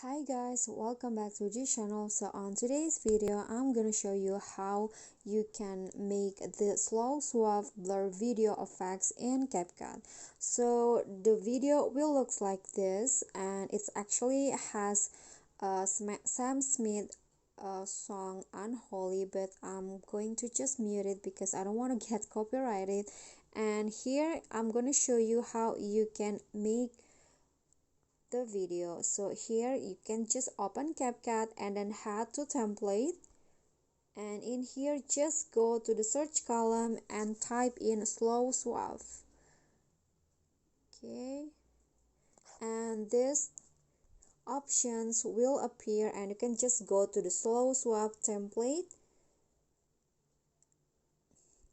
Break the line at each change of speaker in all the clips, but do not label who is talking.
Hi guys, welcome back to this channel. So on today's video I'm gonna show you how you can make the slow suave blur video effects in CapCut. So the video will look like this, and it actually has Sam Smith song Unholy, but I'm going to just mute it because I don't want to get copyrighted. And here I'm gonna show you how you can make the video. So here you can just open CapCut and then head to template, and in here just go to the search column and type in slow suave. Okay, and this options will appear and you can just go to the slow suave template,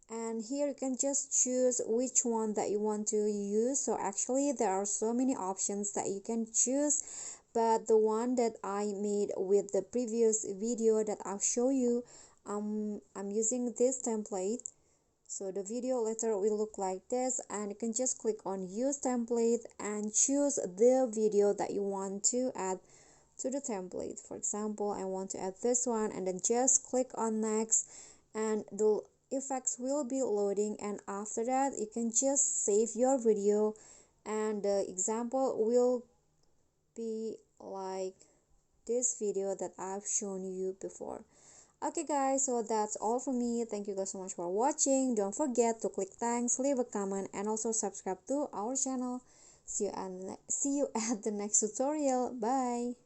and here you can just choose which one that you want to use. So actually there are so many options that you can choose, but the one that I made with the previous video that I'll show you, I'm using this template. So the video later will look like this, and you can just click on use template and choose the video that you want to add to the template. For example, I want to add this one, and then just click on next, and the effects will be loading, and after that you can just save your video, and the example will be like this video that I've shown you before. Okay guys, so that's all from me. Thank you guys so much for watching. Don't forget to click thanks, leave a comment, and also subscribe to our channel. See you at the next tutorial. Bye.